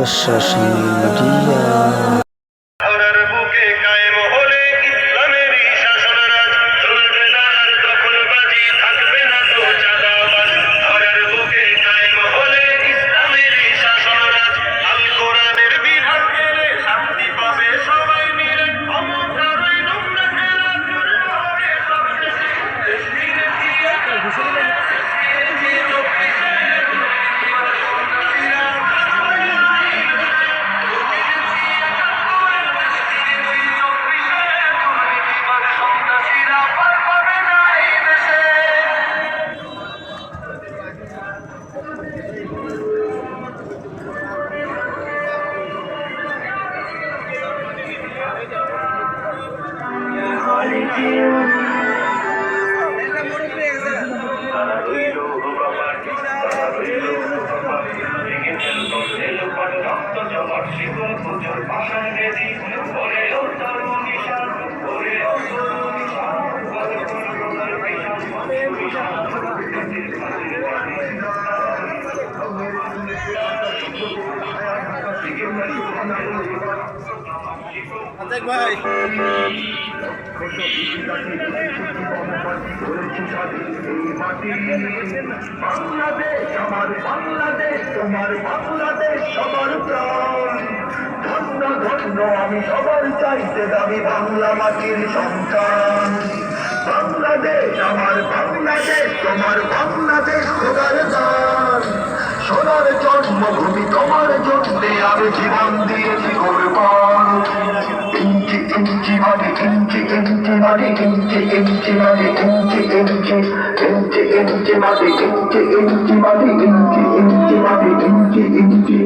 প্রশাসন মিডিয়া। ভাই বাংলাদেশ আমার বাংলাদেশ তোমার বাংলাদেশ সবার প্রাণ। ধন্য ধন্য আমি সবার চাইতে দামি বাংলা মাটির সন্তান। বাংলাদেশ আমার বাংলাদেশ তোমার বাংলাদেশ খোদার দান। সোনার জন্মভূমি তোমার জন্যে আমি জীবন দিয়েছি কোরবান। ইঞ্চি ইঞ্চি মাটি ইঞ্চি ইঞ্চি মাটি ইঞ্চি ইঞ্চি মাটি ইঞ্চি ইঞ্চি ইঞ্চি ইঞ্চি মাটি ইঞ্চি ইঞ্চি মাটি ইঞ্চি ইঞ্চি মাটি ইঞ্চি ইঞ্চি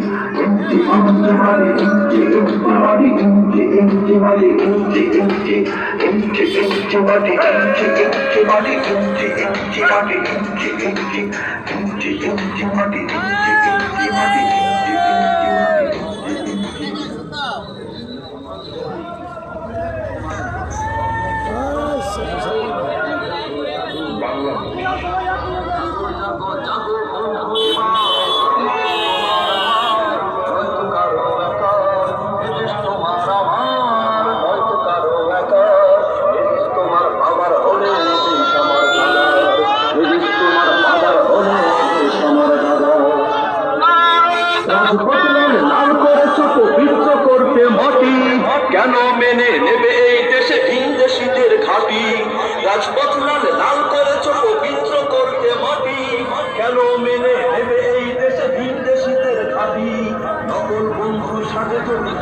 ইঞ্চি ইঞ্চি মাটি ইঞ্চি ইঞ্চি মাটি ইঞ্চি ইঞ্চি মাটি ইঞ্চি ইঞ্চি ইঞ্চি ইঞ্চি মাটি ইঞ্চি ইঞ্চি মাটি ইঞ্চি ইঞ্চি মাটি ইঞ্চি ইঞ্চি ইঞ্চি ইঞ্চি মাটি ইঞ্চি ইঞ্চি মাটি কেন মেনে নেবে এই দেশে ভিনদেশীদের ঘাঁটি? রাজপথ লাল লাল করেছ পবিত্র করতে মাটি। কেন মেনে নেবে এই দেশে ভিনদেশীদের ঘাঁটি? নকল বন্ধুর সাথে যদি